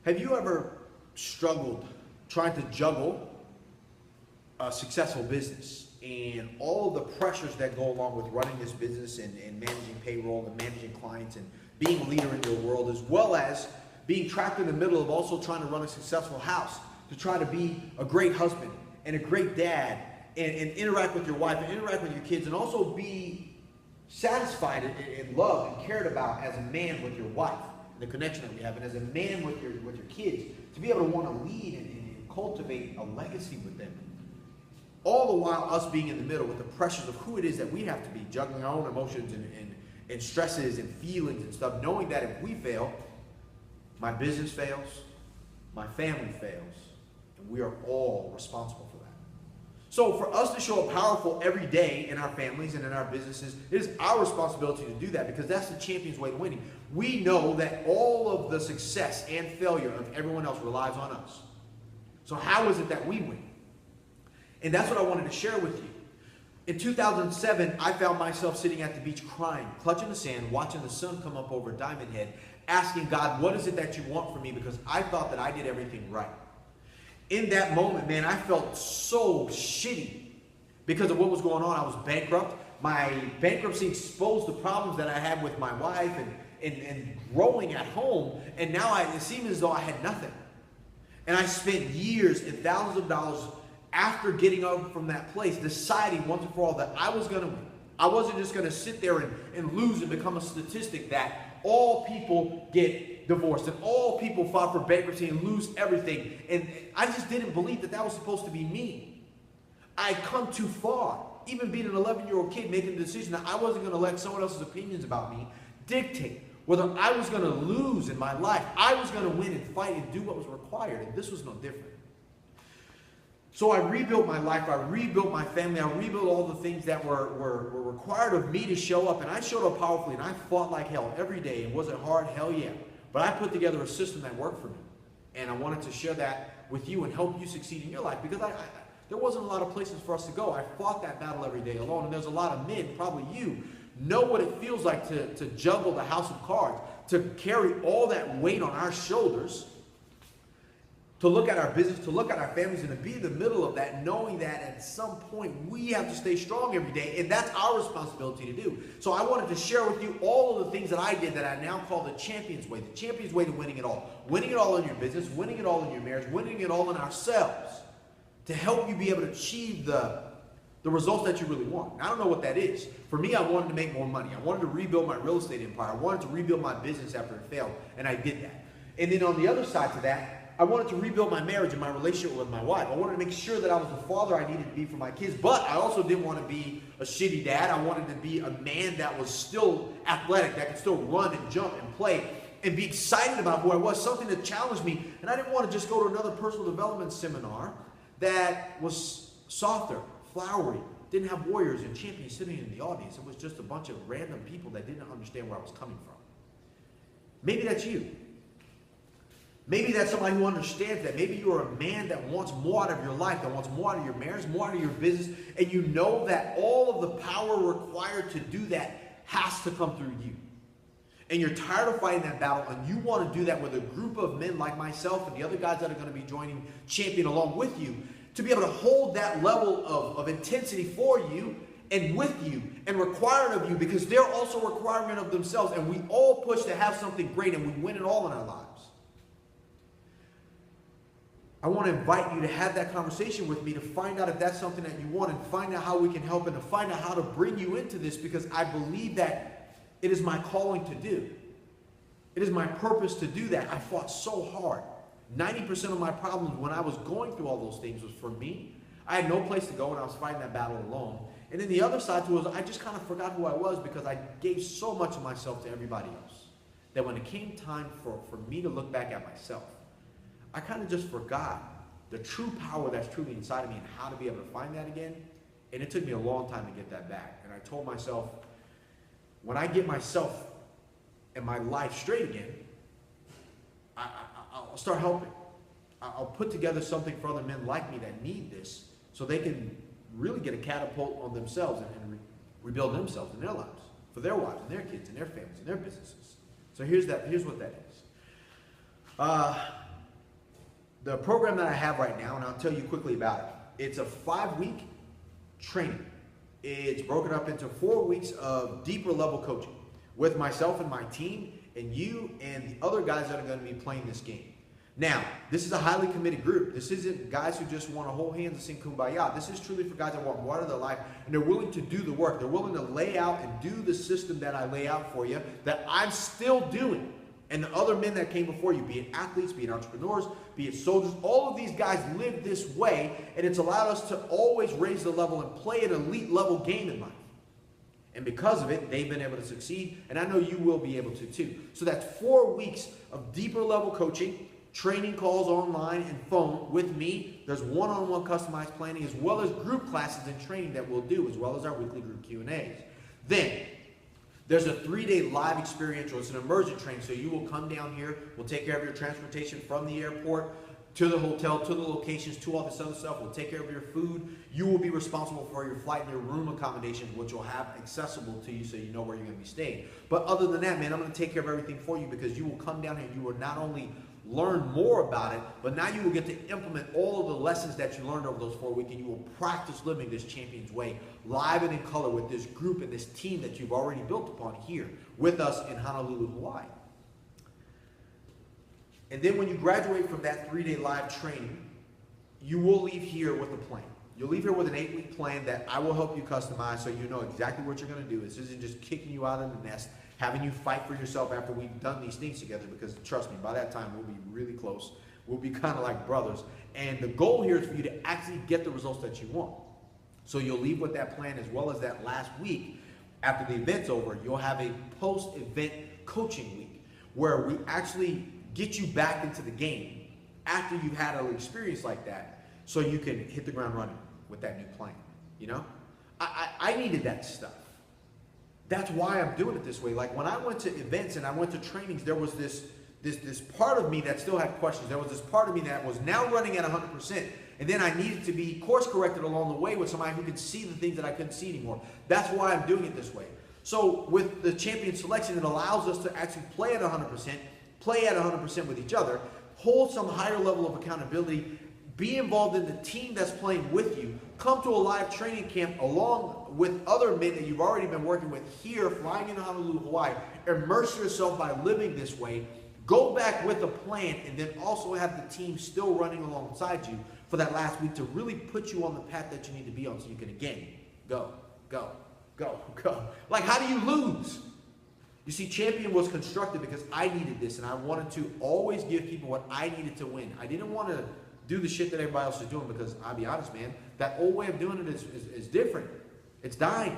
Have you ever struggled trying to juggle a successful business and all of the pressures that go along with running this business and managing payroll and managing clients and being a leader in your world, as well as being trapped in the middle of also trying to run a successful house, to try to be a great husband and a great dad and interact with your wife and interact with your kids and also be satisfied and loved and cared about as a man with your wife, the connection that we have, and as a man with your kids, to be able to want to lead and cultivate a legacy with them. All the while us being in the middle with the pressures of who it is that we have to be, juggling our own emotions and stresses and feelings and stuff, knowing that if we fail, my business fails, my family fails, and we are all responsible for that. So for us to show up powerful every day in our families and in our businesses, it is our responsibility to do that, because that's the champion's way to winning. We know that all of the success and failure of everyone else relies on us. So how is it that we win? And that's what I wanted to share with you. In 2007, I found myself sitting at the beach crying, clutching the sand, watching the sun come up over Diamond Head, asking God, what is it that you want from me? Because I thought that I did everything right. In that moment, man, I felt so shitty because of what was going on. I was bankrupt. My bankruptcy exposed the problems that I had with my wife and growing at home. And now it seemed as though I had nothing. And I spent years and thousands of dollars after getting up from that place, deciding once and for all that I was going to win. I wasn't just going to sit there and lose and become a statistic that all people get divorced and all people file for bankruptcy and lose everything. And I just didn't believe that that was supposed to be me. I had come too far. Even being an 11-year-old kid, making the decision that I wasn't going to let someone else's opinions about me dictate whether I was going to lose in my life. I was going to win and fight and do what was required, and this was no different. So I rebuilt my life, I rebuilt my family, I rebuilt all the things that were required of me to show up, and I showed up powerfully, and I fought like hell every day. And was it hard? Hell yeah. But I put together a system that worked for me, and I wanted to share that with you and help you succeed in your life, because there wasn't a lot of places for us to go. I fought that battle every day alone, and there's a lot of men, probably you, know what it feels like to juggle the house of cards, to carry all that weight on our shoulders, to look at our business, to look at our families, and to be in the middle of that, knowing that at some point we have to stay strong every day, and that's our responsibility to do. So I wanted to share with you all of the things that I did that I now call the champion's way to winning it all. Winning it all in your business, winning it all in your marriage, winning it all in ourselves, to help you be able to achieve the results that you really want. I don't know what that is. For me, I wanted to make more money. I wanted to rebuild my real estate empire. I wanted to rebuild my business after it failed, and I did that. And then on the other side to that, I wanted to rebuild my marriage and my relationship with my wife. I wanted to make sure that I was the father I needed to be for my kids, but I also didn't want to be a shitty dad. I wanted to be a man that was still athletic, that could still run and jump and play and be excited about who I was, something that challenged me. And I didn't want to just go to another personal development seminar that was softer, flowery, didn't have warriors and champions sitting in the audience. It was just a bunch of random people that didn't understand where I was coming from. Maybe that's you. Maybe that's somebody who understands that. Maybe you're a man that wants more out of your life, that wants more out of your marriage, more out of your business, and you know that all of the power required to do that has to come through you. And you're tired of fighting that battle, and you want to do that with a group of men like myself and the other guys that are going to be joining Champion along with you, to be able to hold that level of intensity for you and with you and required of you, because they're also requiring of themselves, and we all push to have something great, and we win it all in our lives. I want to invite you to have that conversation with me, to find out if that's something that you want, and find out how we can help, and to find out how to bring you into this, because I believe that it is my calling to do. It is my purpose to do that. I fought so hard. 90% of my problems when I was going through all those things was for me. I had no place to go, and I was fighting that battle alone. And then the other side to it was I just kind of forgot who I was, because I gave so much of myself to everybody else, that when it came time for me to look back at myself, I kind of just forgot the true power that's truly inside of me and how to be able to find that again. And it took me a long time to get that back. And I told myself, when I get myself and my life straight again, I'll start helping. I'll put together something for other men like me that need this, so they can really get a catapult on themselves and rebuild themselves and their lives, for their wives and their kids and their families and their businesses. So here's what that is. the program that I have right now, and I'll tell you quickly about it. It's a 5-week training. It's broken up into 4 weeks of deeper level coaching with myself and my team and you and the other guys that are going to be playing this game. Now, this is a highly committed group. This isn't guys who just want to hold hands and sing Kumbaya. This is truly for guys that want more out of their life, and they're willing to do the work. They're willing to lay out and do the system that I lay out for you, that I'm still doing. And the other men that came before you, be it athletes, be it entrepreneurs, be it soldiers, all of these guys live this way, and it's allowed us to always raise the level and play an elite level game in life. And because of it, they've been able to succeed, and I know you will be able to too. So that's 4 weeks of deeper level coaching, training calls online and phone with me. There's one-on-one customized planning, as well as group classes and training that we'll do, as well as our weekly group Q&As. Then, there's a 3-day live experiential. It's an immersion training, so you will come down here. We'll take care of your transportation from the airport to the hotel, to the locations, to all this other stuff. We'll take care of your food. You will be responsible for your flight and your room accommodation, which will have accessible to you so you know where you're going to be staying. But other than that, man, I'm going to take care of everything for you, because you will come down here and you will not only learn more about it, but now you will get to implement all of the lessons that you learned over those 4 weeks, and you will practice living this champion's way live and in color with this group and this team that you've already built upon here with us in Honolulu, Hawaii. And then when you graduate from that 3-day live training, you will leave here with a plan. You'll leave here with an 8-week plan that I will help you customize so you know exactly what you're going to do. This isn't just kicking you out of the nest, having you fight for yourself after we've done these things together, because trust me, by that time we'll be really close. We'll be kind of like brothers. And the goal here is for you to actually get the results that you want. So you'll leave with that plan, as well as that last week after the event's over, you'll have a post-event coaching week where we actually get you back into the game after you've had an experience like that, so you can hit the ground running with that new plan. You know, I needed that stuff. That's why I'm doing it this way. Like when I went to events and I went to trainings, there was this part of me that still had questions. There was this part of me that was now running at 100%, and then I needed to be course corrected along the way with somebody who could see the things that I couldn't see anymore. That's why I'm doing it this way. So with the champion selection, it allows us to actually play at 100%, play at 100% with each other, hold some higher level of accountability, be involved in the team that's playing with you, come to a live training camp along with other men that you've already been working with here, flying into Honolulu, Hawaii, immerse yourself by living this way, go back with a plan, and then also have the team still running alongside you for that last week to really put you on the path that you need to be on, so you can again go, go, go, go. Like, how do you lose? You see, Champion was constructed because I needed this, and I wanted to always give people what I needed to win. I didn't want to do the shit that everybody else is doing, because I'll be honest, man, that old way of doing it is different. It's dying.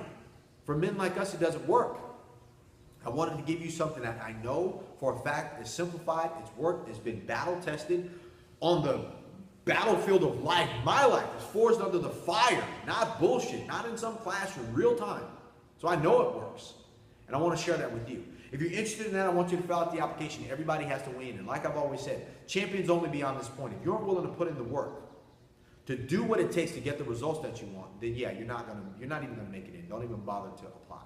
For men like us, it doesn't work. I wanted to give you something that I know for a fact is simplified, it's worked, it's been battle tested on the battlefield of life. My life is forged under the fire, not bullshit, not in some classroom, real time. So I know it works, and I want to share that with you. If you're interested in that, I want you to fill out the application. Everybody has to win. And like I've always said, champions only beyond this point. If you aren't willing to put in the work to do what it takes to get the results that you want, then yeah, you're not even gonna make it in. Don't even bother to apply.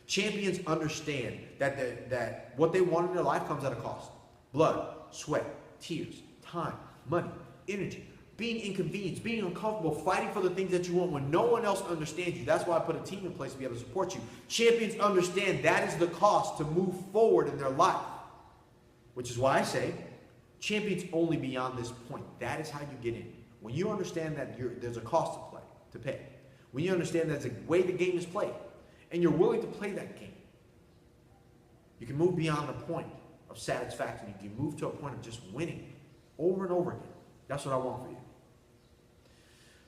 Champions understand that what they want in their life comes at a cost. Blood, sweat, tears, time, money, energy, being inconvenienced, being uncomfortable, fighting for the things that you want when no one else understands you. That's why I put a team in place to be able to support you. Champions understand that is the cost to move forward in their life. Which is why I say, champions only beyond this point. That is how you get in. When you understand that there's a cost to pay. When you understand there's a way the game is played, and you're willing to play that game, you can move beyond the point of satisfaction. You can move to a point of just winning over and over again. That's what I want for you.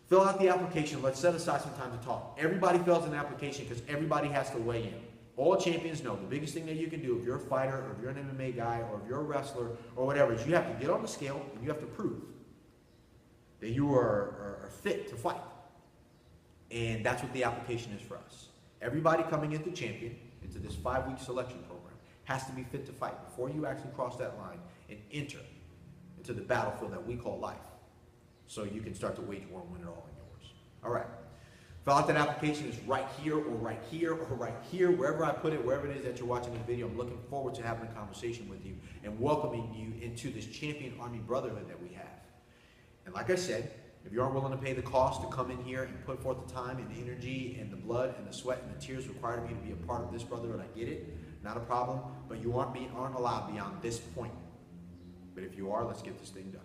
Fill out the application. Let's set aside some time to talk. Everybody fills an application because everybody has to weigh in. All champions know the biggest thing that you can do if you're a fighter, or if you're an MMA guy, or if you're a wrestler, or whatever, is you have to get on the scale and you have to prove that you are fit to fight. And that's what the application is for us. Everybody coming into champion, into this 5-week selection program, has to be fit to fight before you actually cross that line and enter into the battlefield that we call life, so you can start to wage war and win it all in yours. All right. Fill out that application. It's right here, or right here, or right here, wherever I put it, wherever it is that you're watching this video. I'm looking forward to having a conversation with you and welcoming you into this champion army brotherhood that we have. And like I said, if you aren't willing to pay the cost to come in here and put forth the time and energy and the blood and the sweat and the tears required of you to be a part of this brotherhood, I get it, not a problem, but you aren't allowed beyond this point. But if you are, let's get this thing done.